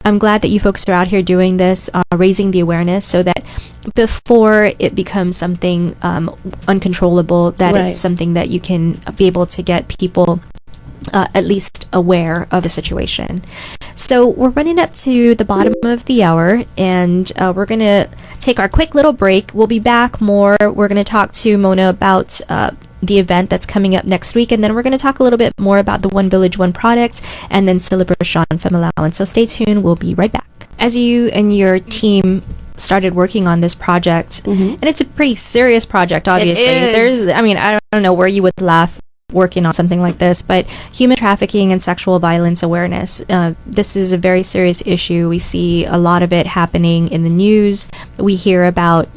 I'm glad that you folks are out here doing this, raising the awareness so that before it becomes something uncontrollable, that Right. it's something that you can be able to get people at least aware of the situation. So we're running up to the bottom of the hour, and we're going to take our quick little break. We'll be back more. We're going to talk to Mona about the event that's coming up next week, and then we're going to talk a little bit more about the One Village, One Product, and then Celebration Femme Allowance. So stay tuned. We'll be right back. As you and your team started working on this project, and it's a pretty serious project, obviously. It is. I don't know where you would laugh working on something like this, but human trafficking and sexual violence awareness. This is a very serious issue. We see a lot of it happening in the news. We hear about,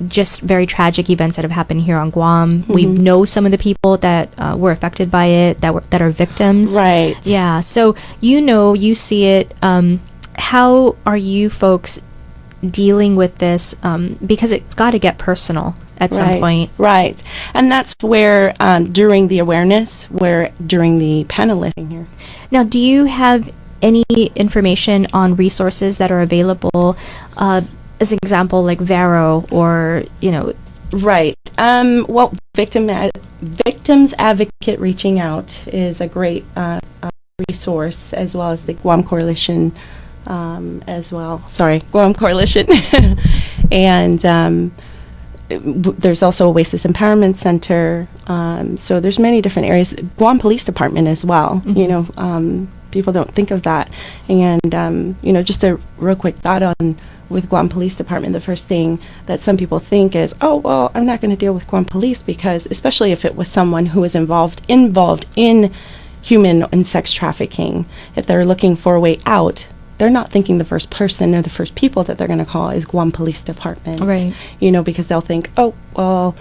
just very tragic events that have happened here on Guam. We know some of the people that were affected by it, that are victims. Right. Yeah. So you see it. How are you folks dealing with this? Because it's got to get personal at some point. Right. And that's where, during the awareness, during the paneling here. Now, do you have any information on resources that are available, as an example, like Vero or, Right. Well, Victims Advocate Reaching Out is a great resource, as well as the Guam Coalition as well. Sorry, Guam Coalition. And there's also a Oasis Empowerment Center. So there's many different areas. Guam Police Department as well. People don't think of that. And, just a real quick thought on with Guam Police Department, the first thing that some people think is, oh, well, I'm not going to deal with Guam Police because, especially if it was someone who is involved in human and sex trafficking, if they're looking for a way out, they're not thinking the first person or the first people that they're going to call is Guam Police Department. Right. Because they'll think, oh, well,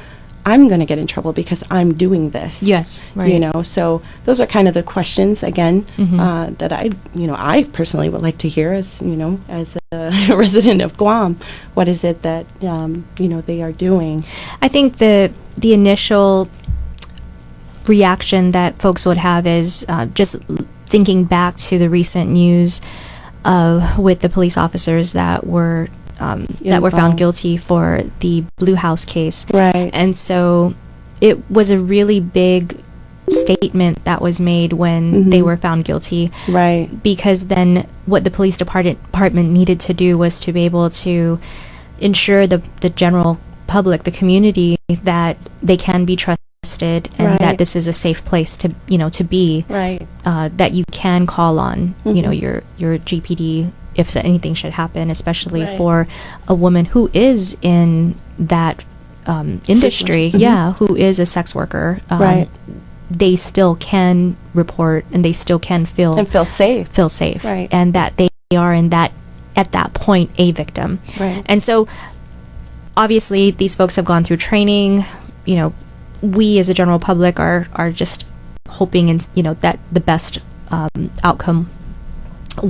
I'm going to get in trouble because I'm doing this. Yes, right. So those are kind of the questions, again, that I personally would like to hear as a resident of Guam. What is it that, they are doing? I think the initial reaction that folks would have is just thinking back to the recent news with the police officers that were found guilty for the Blue House case. Right. And so it was a really big statement that was made when they were found guilty. Right. Because then what the police department needed to do was to be able to ensure the general public, the community, that they can be trusted and that this is a safe place to be. Right. That you can call on, your GPD if anything should happen, especially for a woman who is in that industry, who is a sex worker. They still can report and they still can feel safe, right. And that they are at that point a victim. Right. And so obviously these folks have gone through training. We as a general public are just hoping that the best outcome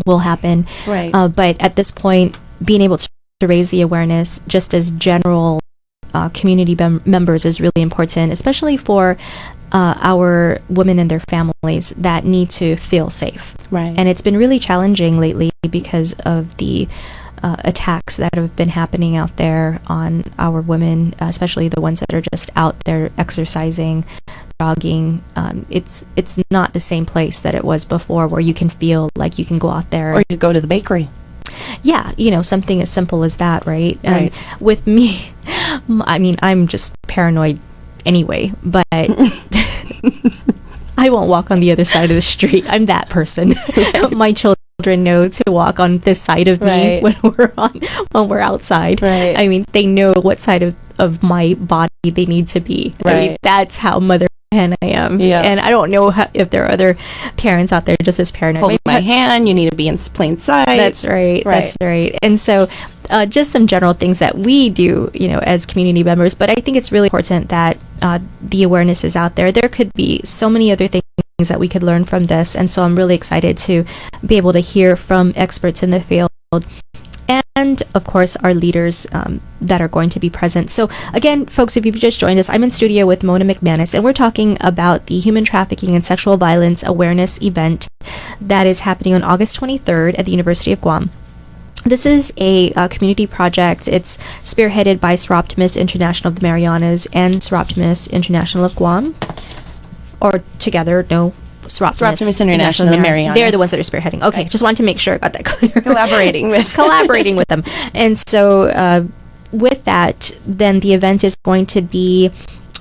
will happen. Right. But at this point, being able to raise the awareness just as general community members is really important, especially for our women and their families that need to feel safe. Right. And it's been really challenging lately because of the attacks that have been happening out there on our women, especially the ones that are just out there exercising, jogging. It's not the same place that it was before, where you can feel like you can go out there. Or you go to the bakery. Yeah, something as simple as that, right? Right. With me, I'm just paranoid anyway, but I won't walk on the other side of the street. I'm that person. My children know to walk on this side of me when we're outside. Right. They know what side of my body they need to be. Right. That's how mother hen I am. Yeah. And I don't know if there are other parents out there just as paranoid. Hold my hand. You need to be in plain sight. That's right. That's right. And so just some general things that we do, as community members. But I think it's really important that the awareness is out there. There could be so many other things that we could learn from this. And so I'm really excited to be able to hear from experts in the field and of course our leaders that are going to be present. So again, folks, if you've just joined us, I'm in studio with Mona McManus, and we're talking about the Human Trafficking and Sexual Violence Awareness event that is happening on August 23rd at the University of Guam. This is a community project. It's spearheaded by Soroptimist International of the Marianas and Soroptimist International of Guam, or together, no, Soroptimist International of the Marianas. They're the ones that are spearheading. Okay, just wanted to make sure I got that clear. Collaborating with them. And so with that, then the event is going to be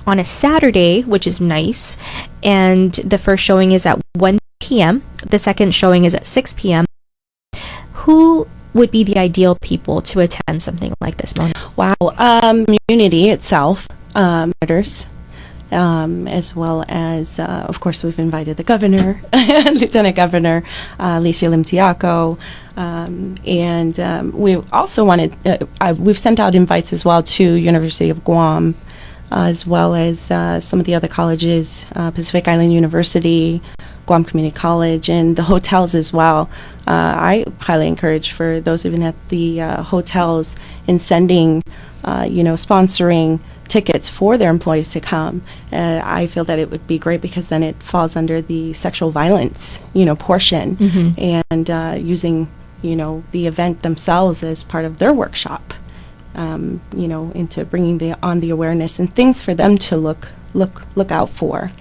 on a Saturday, which is nice. And the first showing is at 1 p.m. The second showing is at 6 p.m. Who would be the ideal people to attend something like this, Mona? Wow. Community itself, matters, as well as, of course, we've invited the governor, Lieutenant Governor Alicia Limtiaco, and we also wanted, we've sent out invites as well to University of Guam, as well as some of the other colleges, Pacific Island University, Guam Community College, and the hotels as well. I highly encourage for those even at the hotels in sending, sponsoring tickets for their employees to come. I feel that it would be great because then it falls under the sexual violence, portion, Mm-hmm. and using, the event themselves as part of their workshop, into bringing on the awareness and things for them to look out for,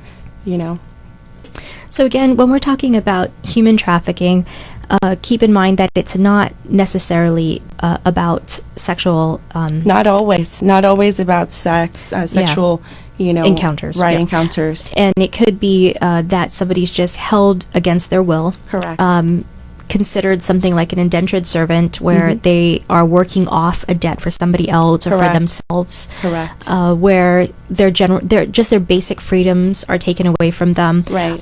So again, when we're talking about human trafficking, keep in mind that it's not necessarily about sexual... not always about sex, sexual, encounters. Right, yeah. encounters. And it could be that somebody's just held against their will. Correct. Considered something like an indentured servant, where Mhm. they are working off a debt for somebody else or for Correct. themselves. Correct. Where their basic freedoms are taken away from them. Right.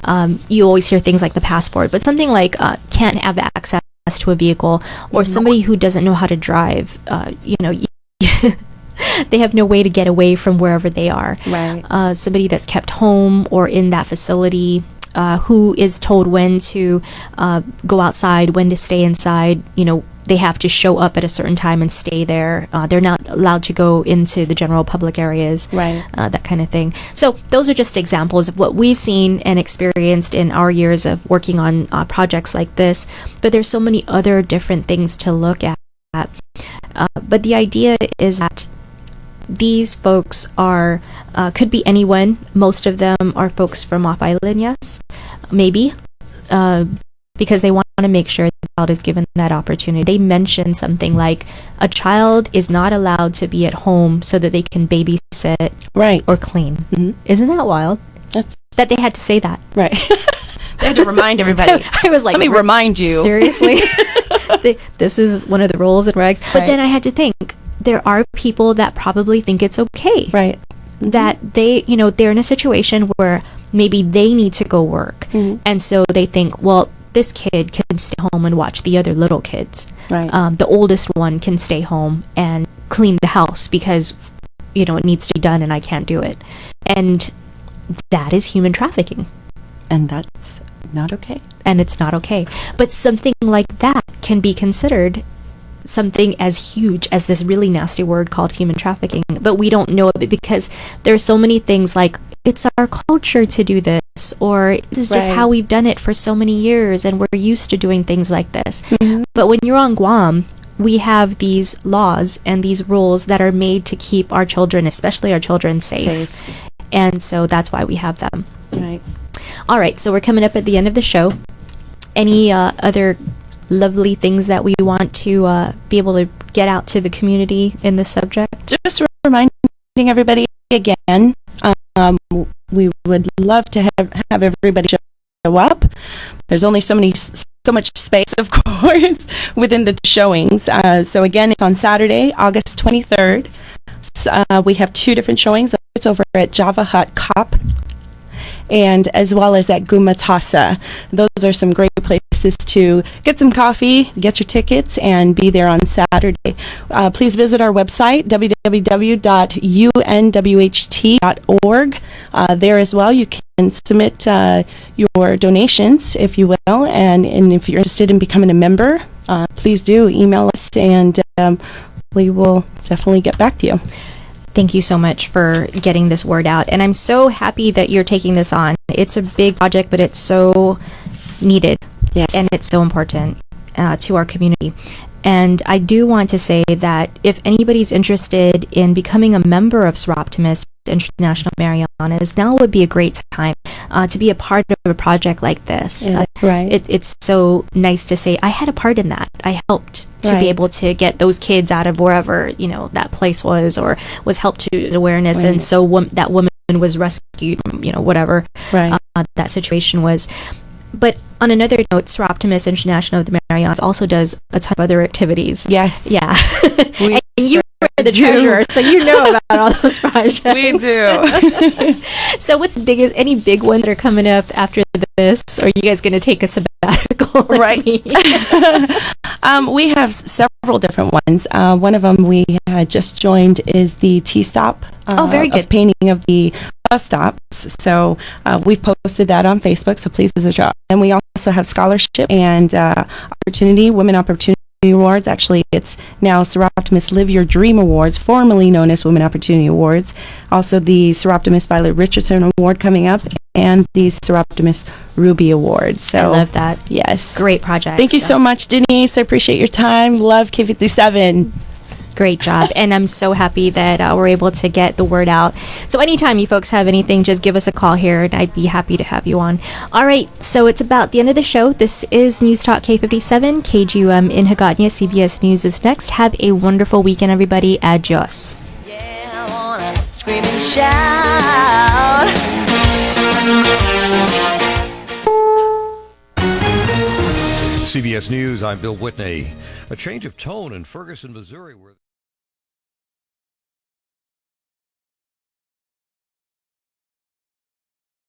You always hear things like the passport, but something like can't have access to a vehicle, or Mhm. somebody who doesn't know how to drive. They have no way to get away from wherever they are. Right. Somebody that's kept home or in that facility, who is told when to go outside, when to stay inside. They have to show up at a certain time and stay there. They're not allowed to go into the general public areas, Right. that kind of thing. So those are just examples of what we've seen and experienced in our years of working on projects like this. But there's so many other different things to look at. But the idea is that these folks are, could be anyone. Most of them are folks from off island, yes, maybe, because they want to make sure the child is given that opportunity. They mention something like a child is not allowed to be at home so that they can babysit Right. or clean. Mhm. Isn't that wild? That's That they had to say that. right. They had to remind everybody. I was like, Let me remind you. Seriously? This is one of the rules and regs. But Right. then I had to think, there are people that probably think it's okay. Right. That they're in a situation where maybe they need to go work. Mhm. And so they think, well, this kid can stay home and watch the other little kids. Right. The oldest one can stay home and clean the house because, it needs to be done and I can't do it. And that is human trafficking. And that's not okay. And it's not okay. But something like that can be considered something as huge as this really nasty word called human trafficking. But we don't know it because there are so many things like, it's our culture to do this, or this is just Right. how we've done it for so many years and we're used to doing things like this. Mhm. But when you're on Guam, we have these laws and these rules that are made to keep our children, especially our children, safe. And so that's why we have them. Right. All right, so we're coming up at the end of the show. Any other lovely things that we want to be able to get out to the community in this subject? Just reminding everybody again, we would love to have everybody show up. There's only so much space, of course, within the showings. So again, it's on Saturday, August 23rd. We have two different showings. It's over at Java Hut Cop, and as well as at Gumatasa. Those are some great places to get some coffee, get your tickets, and be there on Saturday. Please visit our website, www.unwht.org. There as well, you can submit your donations, if you will, and if you're interested in becoming a member, please do email us, and we will definitely get back to you. Thank you so much for getting this word out. And I'm so happy that you're taking this on. It's a big project, but it's so needed. Yes. And it's so important to our community. And I do want to say that if anybody's interested in becoming a member of Soroptimist International Marianas, now would be a great time to be a part of a project like this. Yeah, right. It's so nice to say, I had a part in that. I helped to be able to get those kids out of wherever, that place was, or was helped to awareness. Right. And so that woman was rescued, whatever that situation was. But on another note, Soroptimist International of the Marianas also does a ton of other activities. Yes. Yeah. We and you are the treasurer, so you know about all those projects. We do. So what's any big ones that are coming up after this? Or are you guys going to take a sabbatical? Like me? We have several different ones. One of them we just joined is the T-Stop. Very good. Of painting of the bus stops. So we've posted that on Facebook, so please visit our. And we also have scholarship and Women Opportunity Awards. Actually, it's now Soroptimist Live Your Dream Awards, formerly known as Women Opportunity Awards. Also, the Soroptimist Violet Richardson Award coming up, and the Soroptimist Ruby Award. So I love that. Yes. Great project. Thank you so much, Denise. I appreciate your time. Love K57. Great job. And I'm so happy that we're able to get the word out. So anytime you folks have anything, just give us a call here, and I'd be happy to have you on. All right. So it's about the end of the show. This is News Talk K57, KGUM in Hagåtña. CBS News is next. Have a wonderful weekend, everybody. Adios. Yeah, I wanna scream and shout. CBS News, I'm Bill Whitney. A change of tone in Ferguson, Missouri, where